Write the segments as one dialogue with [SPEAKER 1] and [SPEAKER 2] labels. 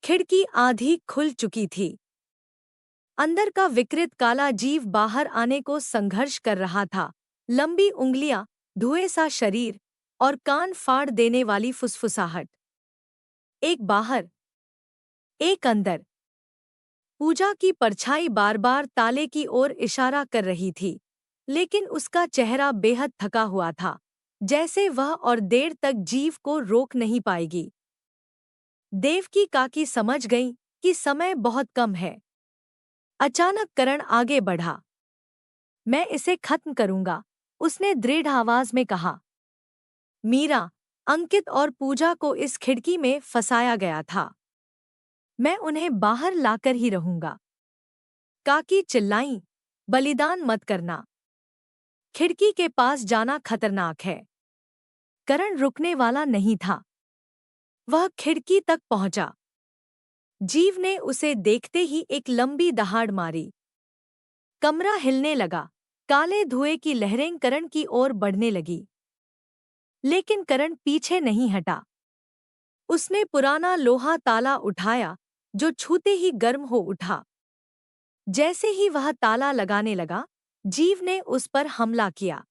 [SPEAKER 1] खिड़की आधी खुल चुकी थी। अंदर का विकृत काला जीव बाहर आने को संघर्ष कर रहा था। लंबी उंगलियां, धुएं सा शरीर और कान फाड़ देने वाली फुसफुसाहट। एक बाहर, एक अंदर। पूजा की परछाई बार बार ताले की ओर इशारा कर रही थी, लेकिन उसका चेहरा बेहद थका हुआ था, जैसे वह और देर तक जीव को रोक नहीं पाएगी। देवकी काकी समझ गई कि समय बहुत कम है। अचानक करण आगे बढ़ा। मैं इसे खत्म करूंगा, उसने दृढ़ आवाज में कहा। मीरा, अंकित और पूजा को इस खिड़की में फंसाया गया था। मैं उन्हें बाहर लाकर ही रहूंगा। काकी चिल्लाईं, बलिदान मत करना। खिड़की के पास जाना खतरनाक है। करण रुकने वाला नहीं था। वह खिड़की तक पहुंचा। जीव ने उसे देखते ही एक लंबी दहाड़ मारी। कमरा हिलने लगा। काले धुएं की लहरें करण की ओर बढ़ने लगी। लेकिन करण पीछे नहीं हटा। उसने पुराना लोहा ताला उठाया, जो छूते ही गर्म हो उठा। जैसे ही वह ताला लगाने लगा, जीव ने उस पर हमला किया।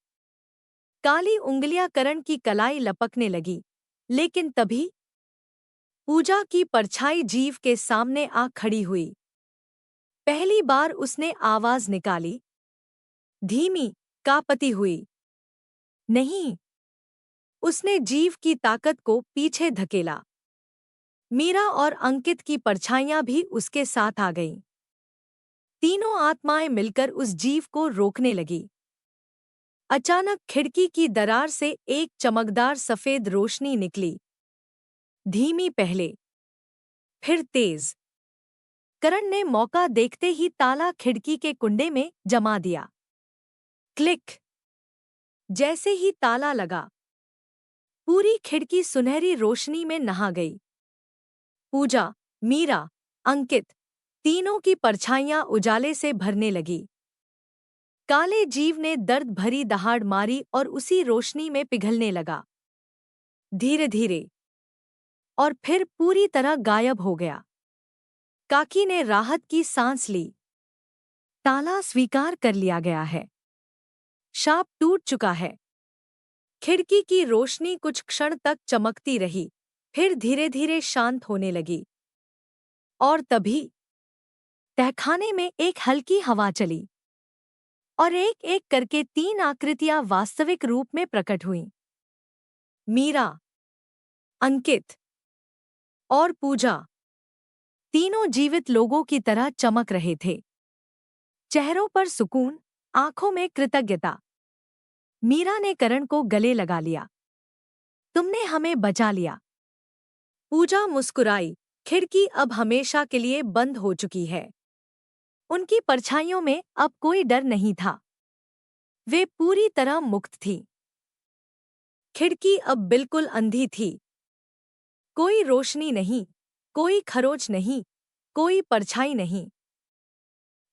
[SPEAKER 1] काली उंगलियां करण की कलाई लपकने लगी, लेकिन तभी पूजा की परछाई जीव के सामने आ खड़ी हुई। पहली बार उसने आवाज निकाली, धीमी, कांपती हुई। नहीं। उसने जीव की ताकत को पीछे धकेला। मीरा और अंकित की परछाइयां भी उसके साथ आ गईं। तीनों आत्माएं मिलकर उस जीव को रोकने लगी। अचानक खिड़की की दरार से एक चमकदार सफेद रोशनी निकली। धीमी पहले, फिर तेज। करण ने मौका देखते ही ताला खिड़की के कुंडे में जमा दिया। क्लिक। जैसे ही ताला लगा, पूरी खिड़की सुनहरी रोशनी में नहा गई। पूजा, मीरा, अंकित, तीनों की परछाइयां उजाले से भरने लगी। काले जीव ने दर्द भरी दहाड़ मारी और उसी रोशनी में पिघलने लगा। धीरे धीरे, और फिर पूरी तरह गायब हो गया। काकी ने राहत की सांस ली। ताला स्वीकार कर लिया गया है। शाप टूट चुका है। खिड़की की रोशनी कुछ क्षण तक चमकती रही, फिर धीरे धीरे शांत होने लगी। और तभी तहखाने में एक हल्की हवा चली, और एक एक करके तीन आकृतियां वास्तविक रूप में प्रकट हुईं। मीरा, अंकित और पूजा, तीनों जीवित लोगों की तरह चमक रहे थे। चेहरों पर सुकून, आंखों में कृतज्ञता। मीरा ने करण को गले लगा लिया। तुमने हमें बचा लिया। पूजा मुस्कुराई। खिड़की अब हमेशा के लिए बंद हो चुकी है। उनकी परछाइयों में अब कोई डर नहीं था। वे पूरी तरह मुक्त थी। खिड़की अब बिल्कुल अंधी थी। कोई रोशनी नहीं, कोई खरोच नहीं, कोई परछाई नहीं।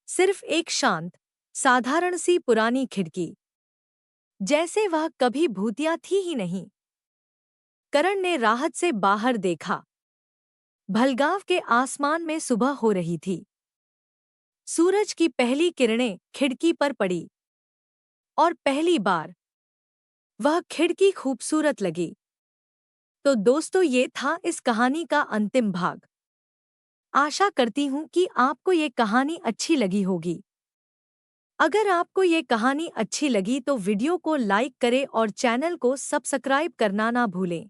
[SPEAKER 1] सिर्फ एक शांत, साधारण सी पुरानी खिड़की, जैसे वह कभी भूतिया थी ही नहीं। करण ने राहत से बाहर देखा। भलगांव के आसमान में सुबह हो रही थी। सूरज की पहली किरणें खिड़की पर पड़ी, और पहली बार वह खिड़की खूबसूरत लगी। तो दोस्तों, ये था इस कहानी का अंतिम भाग। आशा करती हूँ कि आपको ये कहानी अच्छी लगी होगी। अगर आपको ये कहानी अच्छी लगी तो वीडियो को लाइक करें और चैनल को सब्सक्राइब करना ना भूलें।